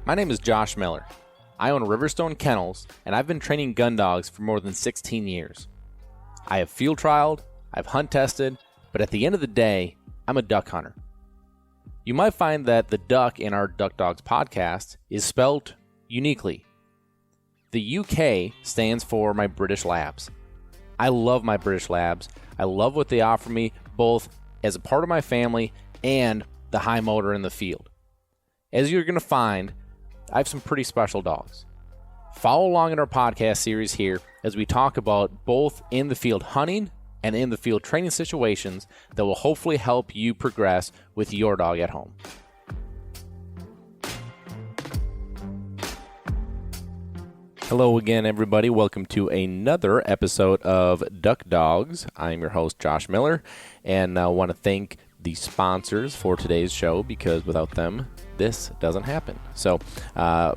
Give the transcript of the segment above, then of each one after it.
My name is Josh Miller. I own Riverstone Kennels, and I've been training gun dogs for more than 16 years. I have field trialed, I've hunt tested, but at the end of the day, I'm a duck hunter. You might find that the duck in our Duck Dogs podcast is spelled uniquely. The UK stands for my British Labs. I love my British Labs. I love what they offer me, both as a part of my family and the high motor in the field. As you're going to find, I have some pretty special dogs. Follow along in our podcast series here as we talk about both in the field hunting and in the field training situations that will hopefully help you progress with your dog at home. Hello again, everybody. Welcome to another episode of Duck Dogs. I'm your host, Josh Miller, and I want to thank the sponsors for today's show because without them, this doesn't happen. So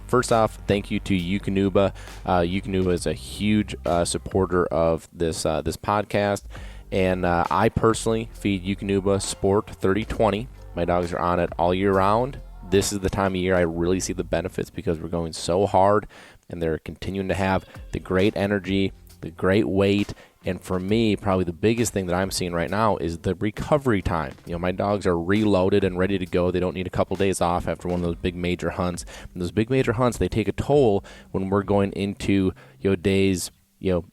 first off, thank you to Eukanuba. Eukanuba is a huge supporter of this podcast, and I personally feed Eukanuba Sport 3020. My dogs are on it all year round. This is the time of year I really see the benefits because we're going so hard, and they're continuing to have the great energy, the great weight. And for me, probably the biggest thing that I'm seeing right now is the recovery time. You know, my dogs are reloaded and ready to go. They don't need a couple days off after one of those big major hunts. And those big major hunts, they take a toll when we're going into, days,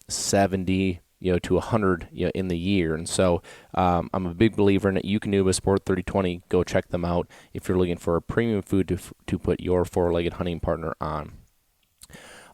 70, to 100, in the year. And so I'm a big believer in it. Eukanuba Sport 3020. Go check them out if you're looking for a premium food to put your four-legged hunting partner on.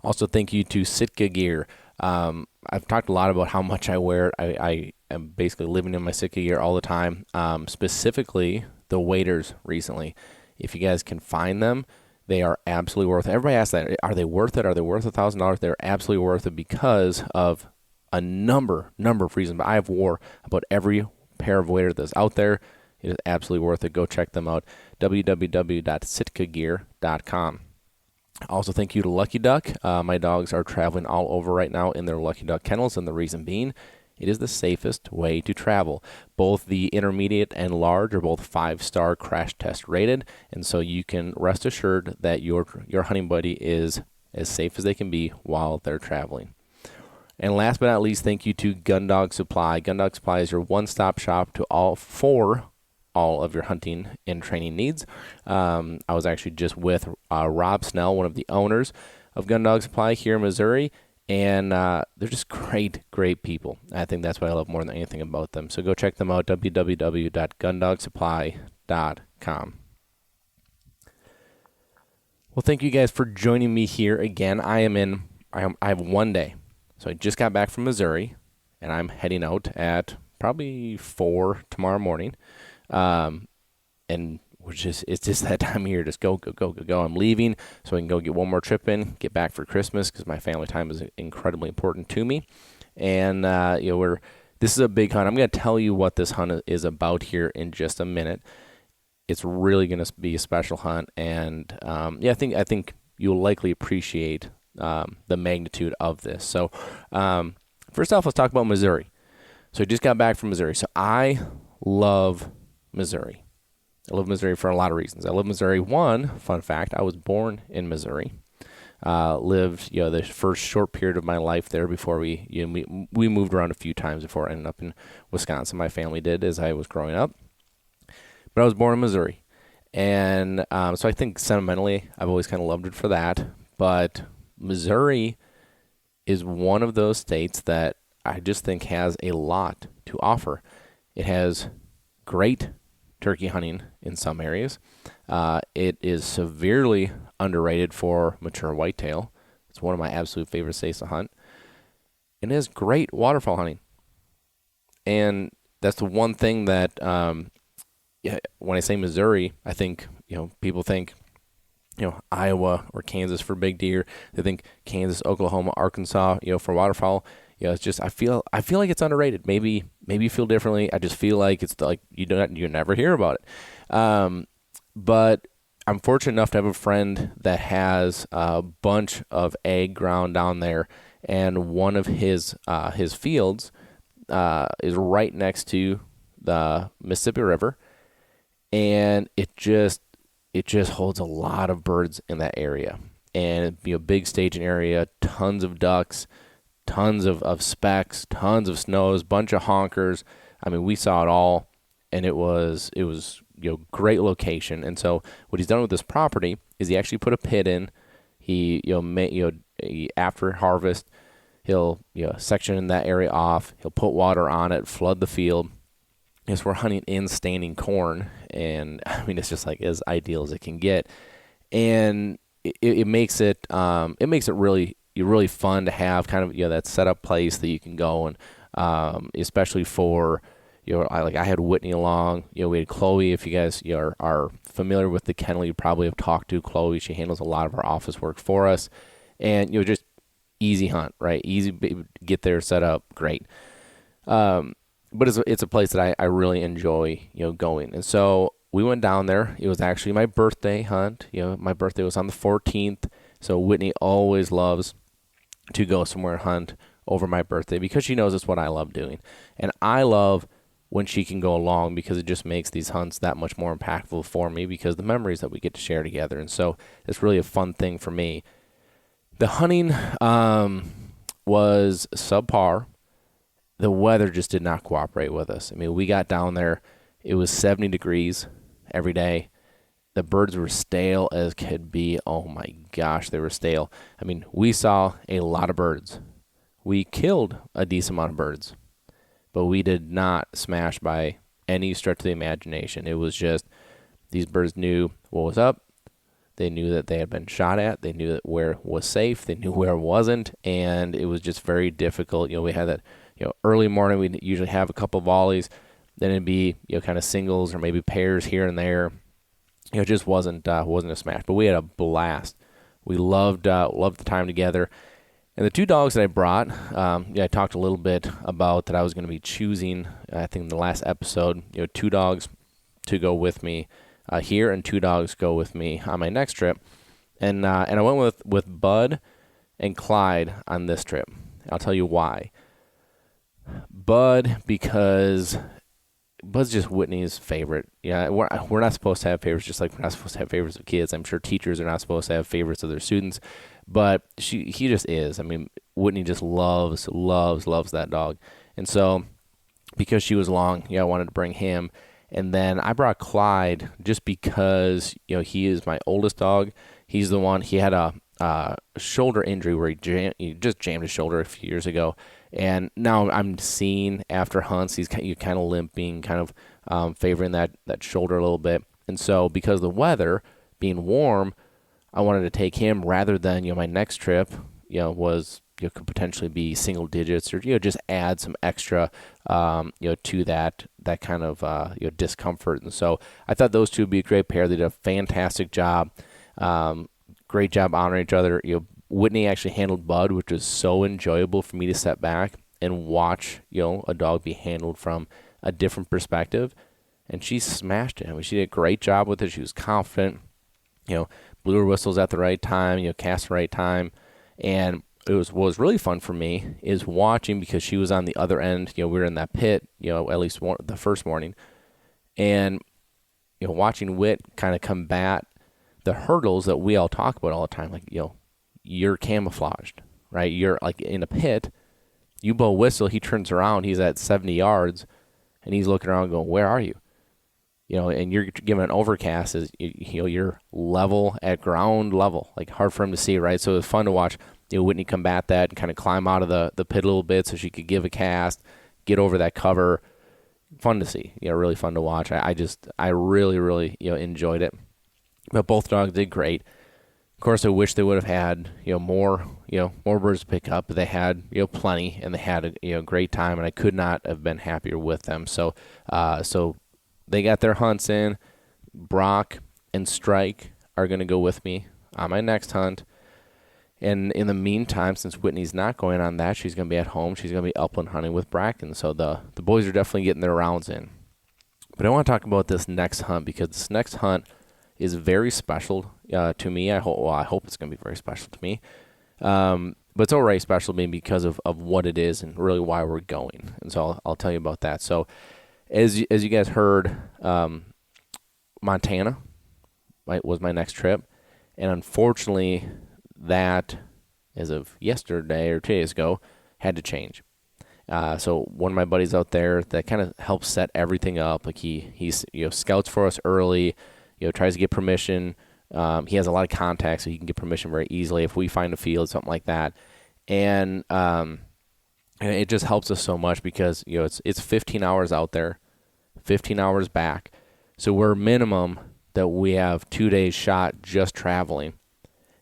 Also, thank you to Sitka Gear. I've talked a lot about how much I wear it. I am basically living in my Sitka gear all the time, specifically the waders recently. If you guys can find them, they are absolutely worth it. Everybody asks that, are they worth it? Are they worth $1,000? They're absolutely worth it because of a number of reasons. But I have wore about every pair of waders that's out there. It is absolutely worth it. Go check them out, www.sitkagear.com. Also, thank you to Lucky Duck. My dogs are traveling all over right now in their Lucky Duck kennels, and the reason being, it is the safest way to travel. Both the intermediate and large are both 5-star crash test rated, and so you can rest assured that your hunting buddy is as safe as they can be while they're traveling. And last but not least, thank you to Gun Dog Supply. Gun Dog Supply is your one-stop shop to all of your hunting and training needs. I was actually just with Rob Snell, one of the owners of Gun Dog Supply here in Missouri, and they're just great people. I think that's what I love more than anything about them. So go check them out, www.gundogsupply.com. Well, thank you guys for joining me here again. I have one day. So I just got back from Missouri, and I'm heading out at probably 4 tomorrow morning. And it's just that time of year, just go. I'm leaving so I can go get one more trip in, get back for Christmas because my family time is incredibly important to me. And, this is a big hunt. I'm going to tell you what this hunt is about here in just a minute. It's really going to be a special hunt. And, I think you'll likely appreciate, the magnitude of this. So, first off, let's talk about Missouri. So I just got back from Missouri. So I love Missouri. I love Missouri for a lot of reasons. I love Missouri. One, fun fact, I was born in Missouri. Lived, the first short period of my life there before we moved around a few times before I ended up in Wisconsin. My family did as I was growing up. But I was born in Missouri. And so I think sentimentally, I've always kind of loved it for that. But Missouri is one of those states that I just think has a lot to offer. It has great turkey hunting in some areas. It is severely underrated for mature whitetail. It's one of my absolute favorite states to hunt. And it has great waterfowl hunting. And that's the one thing that, when I say Missouri, I think, people think, Iowa or Kansas for big deer. They think Kansas, Oklahoma, Arkansas, for waterfowl. It's just I feel like it's underrated. Maybe you feel differently. I just feel like it's like you never hear about it. But I'm fortunate enough to have a friend that has a bunch of ag ground down there, and one of his fields is right next to the Mississippi River, and it just it just holds a lot of birds in that area. And it'd be a big staging area, tons of ducks, tons of specks, tons of snows, bunch of honkers. I mean, we saw it all, and it was great location. And so what he's done with this property is he actually put a pit in. He after harvest, he'll section that area off. He'll put water on it, flood the field. Yes, we're hunting in standing corn, and I mean it's just like as ideal as it can get, and it makes it really fun to have kind of that set up place that you can go and especially for I had Whitney along, we had Chloe. If you guys are familiar with the kennel, you probably have talked to Chloe. She handles a lot of our office work for us, and just easy hunt, right? Easy get there, set up, great. But it's a place that I really enjoy, going. And so we went down there. It was actually my birthday hunt. My birthday was on the 14th. So Whitney always loves to go somewhere and hunt over my birthday because she knows it's what I love doing. And I love when she can go along because it just makes these hunts that much more impactful for me because the memories that we get to share together. And so it's really a fun thing for me. The hunting was subpar. The weather just did not cooperate with us. I mean, we got down there, it was 70 degrees every day. The birds were stale as could be. Oh my gosh, they were stale. I mean, we saw a lot of birds. We killed a decent amount of birds, but we did not smash by any stretch of the imagination. It was just these birds knew what was up. They knew that they had been shot at. They knew that where was safe. They knew where wasn't, and it was just very difficult. We had that early morning, we'd usually have a couple volleys. Then it'd be, kind of singles or maybe pairs here and there. It just wasn't a smash, but we had a blast. We loved the time together. And the two dogs that I brought, I talked a little bit about that I was going to be choosing, I think in the last episode, two dogs to go with me here and two dogs go with me on my next trip. And I went with Bud and Clyde on this trip. I'll tell you why. Bud, because Bud's just Whitney's favorite. Yeah, we're not supposed to have favorites, just like we're not supposed to have favorites of kids. I'm sure teachers are not supposed to have favorites of their students, but he just is. I mean, Whitney just loves that dog. And so because she was long, I wanted to bring him. And then I brought Clyde just because, he is my oldest dog. He's the one, he had a shoulder injury where he just jammed his shoulder a few years ago. And now I'm seeing after hunts, he's kind of limping, kind of favoring that shoulder a little bit. And so because the weather being warm, I wanted to take him rather than, my next trip, could potentially be single digits or, just add some extra, to that kind of, discomfort. And so I thought those two would be a great pair. They did a fantastic job. Great job honoring each other. Whitney actually handled Bud, which was so enjoyable for me to step back and watch, a dog be handled from a different perspective. And she smashed it. I mean, she did a great job with it. She was confident, blew her whistles at the right time, cast the right time. And what was really fun for me is watching because she was on the other end. We were in that pit, at least the first morning. And, watching Whit kind of combat the hurdles that we all talk about all the time, like, you're camouflaged, right? You're like in a pit, you blow a whistle, he turns around, he's at 70 yards, and he's looking around going, where are you? And you're given an overcast, you're level at ground level, like hard for him to see, right? So it was fun to watch, Whitney combat that and kind of climb out of the pit a little bit so she could give a cast, get over that cover. Fun to see, really fun to watch. I really, enjoyed it. But both dogs did great. Of course, I wish they would have had, more birds to pick up. But they had, plenty, and they had a great time, and I could not have been happier with them. So they got their hunts in. Brock and Strike are going to go with me on my next hunt. And in the meantime, since Whitney's not going on that, she's going to be at home. She's going to be upland hunting with Bracken. So the boys are definitely getting their rounds in. But I want to talk about this next hunt because this next hunt is very special to me. I hope it's going to be very special to me. But it's already special to me because of what it is and really why we're going. And so I'll tell you about that. So as you guys heard, Montana, was my next trip. And unfortunately, that, as of yesterday or 2 days ago, had to change. So one of my buddies out there that kind of helps set everything up. Like he's scouts for us early, tries to get permission. He has a lot of contacts, so he can get permission very easily if we find a field, something like that. And it just helps us so much because it's 15 hours out there, 15 hours back. So we're minimum that we have 2 days shot just traveling.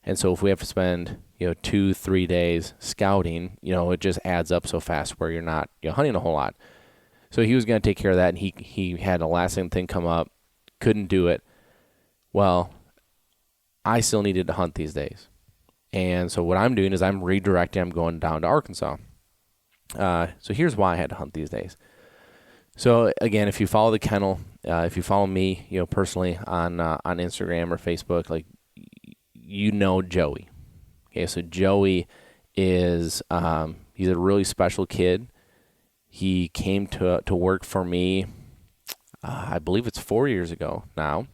And so if we have to spend 2-3 days scouting, it just adds up so fast where you're not hunting a whole lot. So he was going to take care of that, and he had a last thing come up, couldn't do it. Well, I still needed to hunt these days. And so what I'm doing is I'm redirecting. I'm going down to Arkansas. So here's why I had to hunt these days. So again, if you follow the kennel, if you follow me, personally on Instagram or Facebook, like Joey. Okay, so Joey is he's a really special kid. He came to work for me, I believe it's 4 years ago now.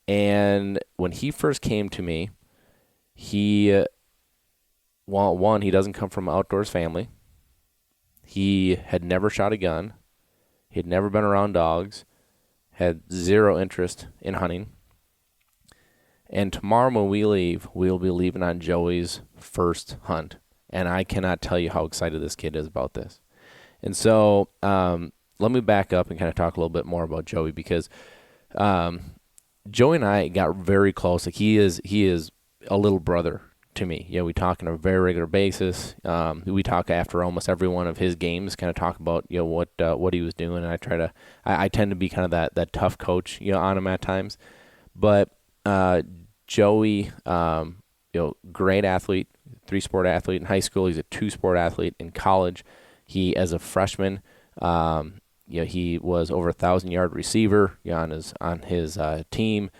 And when he first came to me, he doesn't come from an outdoors family. He had never shot a gun. He had never been around dogs, had zero interest in hunting. And tomorrow when we leave, we'll be leaving on Joey's first hunt. And I cannot tell you how excited this kid is about this. And so let me back up and kind of talk a little bit more about Joey, because Joey and I got very close. Like he is a little brother to me. We talk on a very regular basis. We talk after almost every one of his games, kind of talk about what he was doing. And I tend to be kind of that tough coach on him at times. But Joey, great athlete, 3-sport athlete in high school. He's a 2-sport athlete in college. He, as a freshman, he was over 1,000-yard receiver on his team.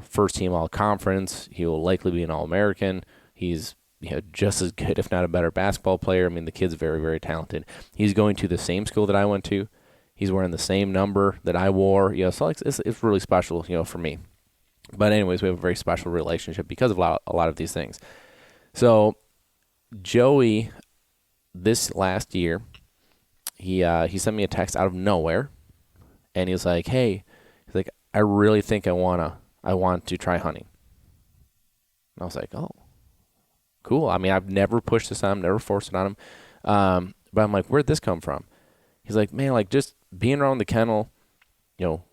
First team all conference. He will likely be an All-American. He's just as good, if not a better, basketball player. I mean, the kid's very, very talented. He's going to the same school that I went to. He's wearing the same number that I wore. So it's really special, for me. But anyways, we have a very special relationship because of a lot of these things. So Joey, this last year, he sent me a text out of nowhere, and he was like, "Hey," he's like, "I really think I want to try hunting." And I was like, "Oh, cool." I mean, I've never pushed this on him, never forced it on him. But I'm like, "Where'd this come from?" He's like, "Man, like just being around the kennel,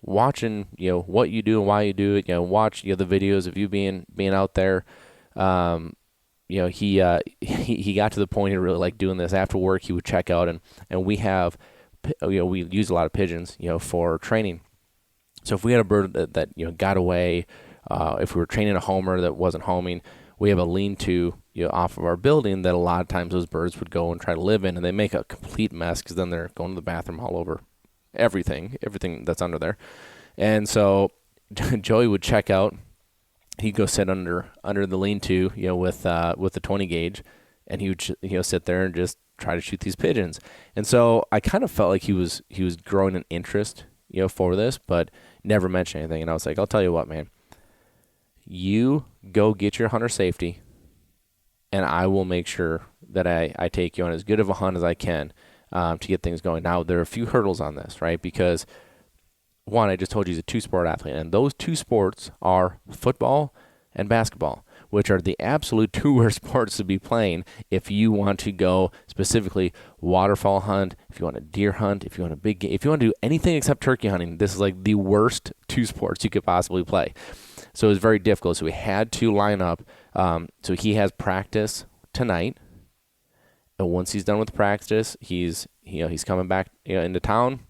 watching, what you do and why you do it, watch, the videos of you being out there." He got to the point he really liked doing this. After work, he would check out, and we have, we use a lot of pigeons, for training. So if we had a bird that got away, if we were training a homer that wasn't homing, we have a lean-to, off of our building that a lot of times those birds would go and try to live in, and they make a complete mess because then they're going to the bathroom all over everything that's under there. And so Joey would check out. He'd go sit under the lean-to, with the 20 gauge, and he would sit there and just try to shoot these pigeons. And so I kind of felt like he was growing an interest, for this, but never mentioned anything. And I was like, "I'll tell you what, man, you go get your hunter safety, and I will make sure that I take you on as good of a hunt as I can to get things going." Now, there are a few hurdles on this, right? Because one, I just told you he's a 2-sport athlete, and those 2 sports are football and basketball, which are the absolute 2 worst sports to be playing if you want to go specifically waterfowl hunt, if you want to deer hunt, if you want if you want to do anything except turkey hunting. This is like the worst 2 sports you could possibly play. So it was very difficult. So we had to line up. So he has practice tonight, and once he's done with practice, he's coming back into town.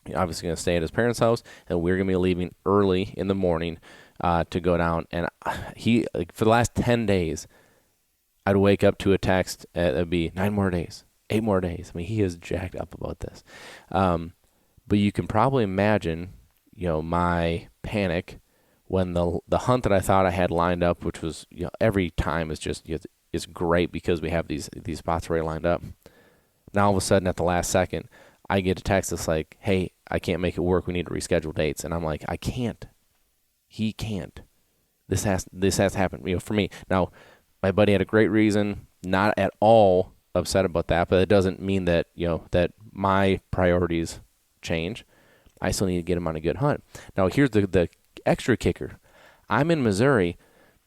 He's obviously going to stay at his parents' house, and we're going to be leaving early in the morning to go down. And he, for the last 10 days, I'd wake up to a text. It'd be 9 more days, 8 more days. I mean, he is jacked up about this. But you can probably imagine, my panic when the hunt that I thought I had lined up, which was, every time is just, it's great because we have these spots already lined up. Now all of a sudden at the last second, I get a text that's like, "Hey, I can't make it work. We need to reschedule dates." And I'm like, I can't. He can't. This has happened, for me. Now, my buddy had a great reason, not at all upset about that, but it doesn't mean that, that my priorities change. I still need to get him on a good hunt. Now, here's the extra kicker. I'm in Missouri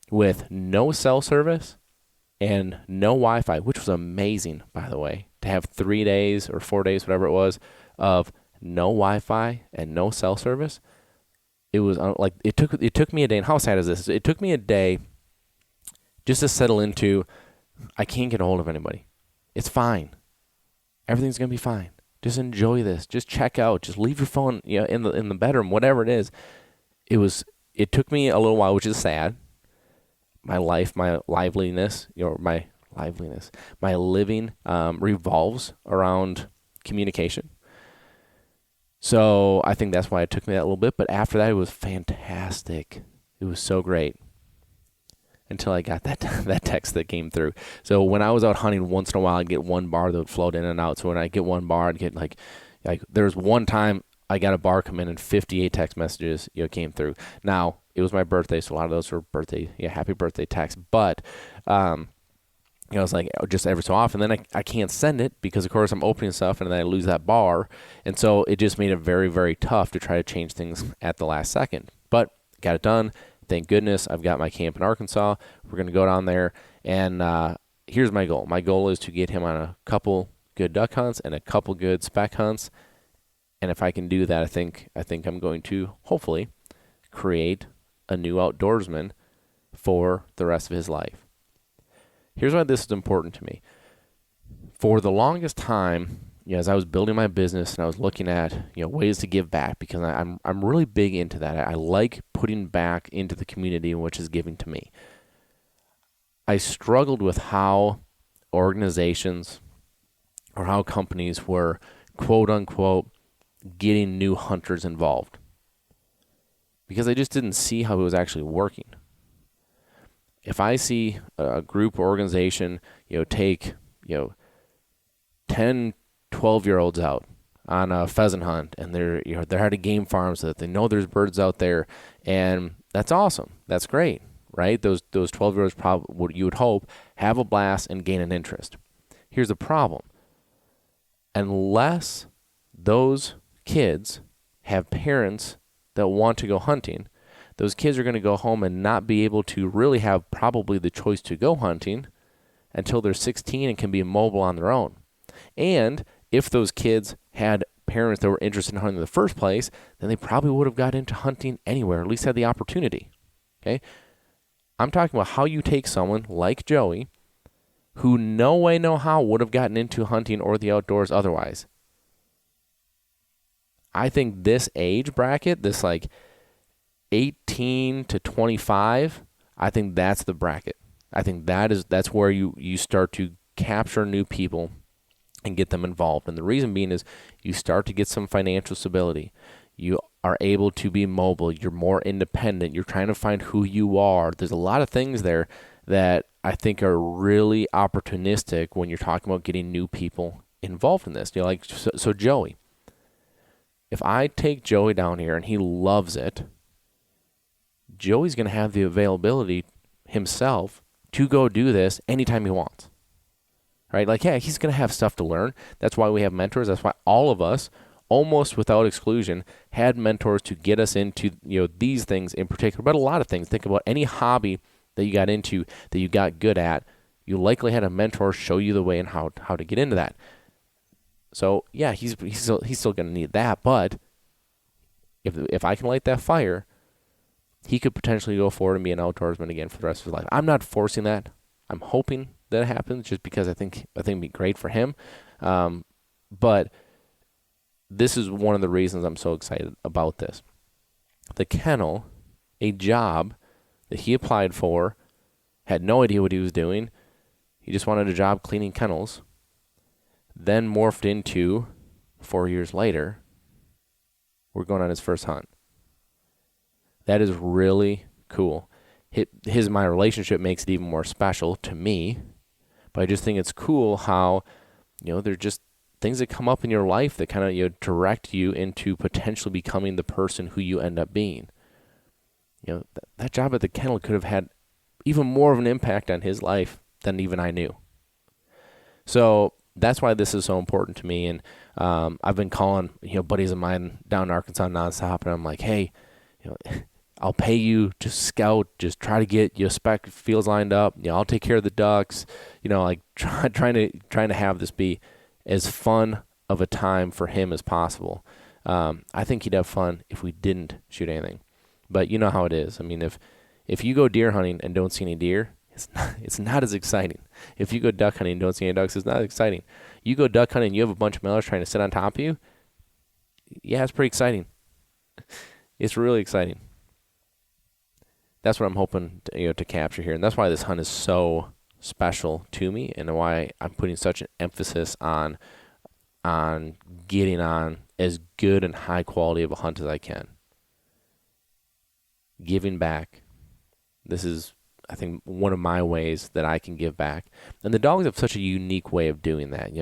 with no cell service and no Wi-Fi, which was amazing, by the way, to have 3 days or 4 days, whatever it was, of no Wi-Fi and no cell service. It was like it took me a day. And how sad is this? It took me a day just to settle into, I can't get a hold of anybody. It's fine. Everything's gonna be fine. Just enjoy this. Just check out. Just leave your phone, in the bedroom, whatever it is. It took me a little while, which is sad. My liveliness, my living revolves around communication. So I think that's why it took me that little bit. But after that, it was fantastic. It was so great until I got that text that came through. So when I was out hunting, once in a while, I'd get one bar that would float in and out. So when I get one bar, I'd get like there's one time I got a bar come in and 58 text messages came through. Now, it was my birthday, so a lot of those were happy birthday texts. But it's like just every so often, then I can't send it because, of course, I'm opening stuff and then I lose that bar. And so it just made it very, very tough to try to change things at the last second. But got it done. Thank goodness I've got my camp in Arkansas. We're going to go down there. And here's my goal. My goal is to get him on a couple good duck hunts and a couple good spec hunts. And if I can do that, I think I'm going to hopefully create a new outdoorsman for the rest of his life. Here's why this is important to me. For the longest time, as I was building my business and I was looking at ways to give back, because I'm really big into that. I like putting back into the community which is giving to me. I struggled with how organizations or how companies were, quote unquote, getting new hunters involved, because I just didn't see how it was actually working. If I see a group or organization, take 10, 12-year-olds out on a pheasant hunt, and they're at a game farm so that they know there's birds out there, and that's awesome. That's great, right? Those 12-year-olds probably, you would hope, have a blast and gain an interest. Here's the problem. Unless those kids have parents that want to go hunting, those kids are going to go home and not be able to really have probably the choice to go hunting until they're 16 and can be mobile on their own. And if those kids had parents that were interested in hunting in the first place, then they probably would have got into hunting anywhere, at least had the opportunity. Okay? I'm talking about how you take someone like Joey, who no way, no how would have gotten into hunting or the outdoors otherwise. I think this age bracket, this 18 to 25, I think that's the bracket. I think that's where you start to capture new people and get them involved. And the reason being is you start to get some financial stability. You are able to be mobile. You're more independent. You're trying to find who you are. There's a lot of things there that I think are really opportunistic when you're talking about getting new people involved in this. So Joey, if I take Joey down here and he loves it, Joey's going to have the availability himself to go do this anytime he wants, right? He's going to have stuff to learn. That's why we have mentors. That's why all of us, almost without exclusion, had mentors to get us into these things in particular, but a lot of things. Think about any hobby that you got into, that you got good at. You likely had a mentor show you the way and how to get into that. So yeah, he's still going to need that. But if I can light that fire, he could potentially go forward and be an outdoorsman again for the rest of his life. I'm not forcing that. I'm hoping that it happens just because I think it'd be great for him. But this is one of the reasons I'm so excited about this. The kennel, a job that he applied for, had no idea what he was doing. He just wanted a job cleaning kennels. Then morphed into, 4 years later, we're going on his first hunt. That is really cool. My relationship makes it even more special to me, but I just think it's cool how, they're just things that come up in your life that kind of direct you into potentially becoming the person who you end up being. That job at the kennel could have had even more of an impact on his life than even I knew. So that's why this is so important to me. And I've been calling, buddies of mine down in Arkansas nonstop, and I'm like, hey, I'll pay you to scout, just try to get your spec fields lined up. I'll take care of the ducks. Trying to have this be as fun of a time for him as possible. I think he'd have fun if we didn't shoot anything. But you know how it is. I mean, if you go deer hunting and don't see any deer, it's not as exciting. If you go duck hunting and don't see any ducks, it's not as exciting. You go duck hunting and you have a bunch of mallards trying to sit on top of you, yeah, it's pretty exciting. It's really exciting. That's what I'm hoping to capture here. And that's why this hunt is so special to me, and why I'm putting such an emphasis on getting on as good and high quality of a hunt as I can. Giving back. This is, I think, one of my ways that I can give back. And the dogs have such a unique way of doing that.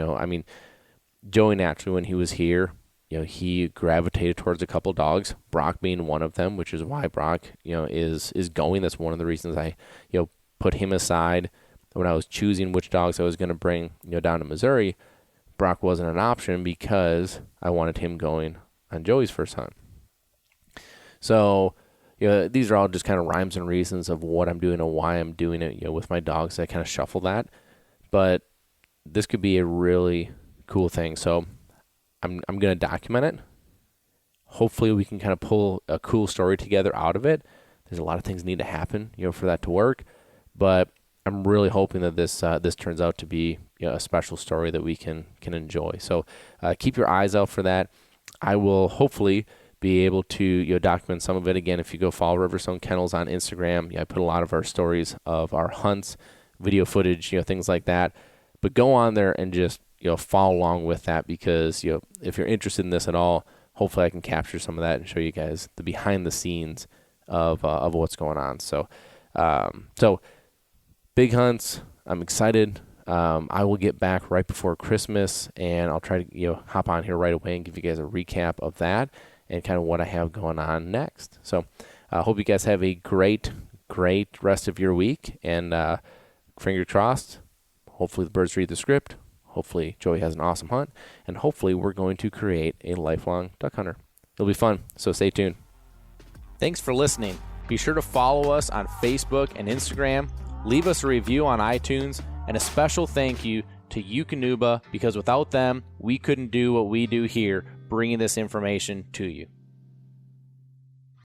Joey naturally, when he was here, he gravitated towards a couple dogs, Brock being one of them, which is why Brock, is going. That's one of the reasons I, put him aside when I was choosing which dogs I was going to bring, down to Missouri. Brock wasn't an option because I wanted him going on Joey's first hunt. So, these are all just kind of rhymes and reasons of what I'm doing and why I'm doing it, with my dogs. I kind of shuffle that. But this could be a really cool thing. So I'm going to document it. Hopefully we can kind of pull a cool story together out of it. There's a lot of things need to happen, for that to work. But I'm really hoping that this turns out to be a special story that we can enjoy. So keep your eyes out for that. I will hopefully be able to document some of it. Again, if you go follow Riverstone Kennels on Instagram, I put a lot of our stories of our hunts, video footage, things like that. But go on there and just follow along with that, because if you're interested in this at all, hopefully I can capture some of that and show you guys the behind the scenes of what's going on. So big hunts. I'm excited. I will get back right before Christmas, and I'll try to hop on here right away and give you guys a recap of that and kind of what I have going on next. So I hope you guys have a great rest of your week, and fingers crossed, hopefully the birds read the script, hopefully Joey has an awesome hunt, and hopefully we're going to create a lifelong duck hunter. It'll be fun, so stay tuned. Thanks for listening. Be sure to follow us on Facebook and Instagram, leave us a review on iTunes, and a special thank you to Eukanuba, because without them, we couldn't do what we do here, bringing this information to you.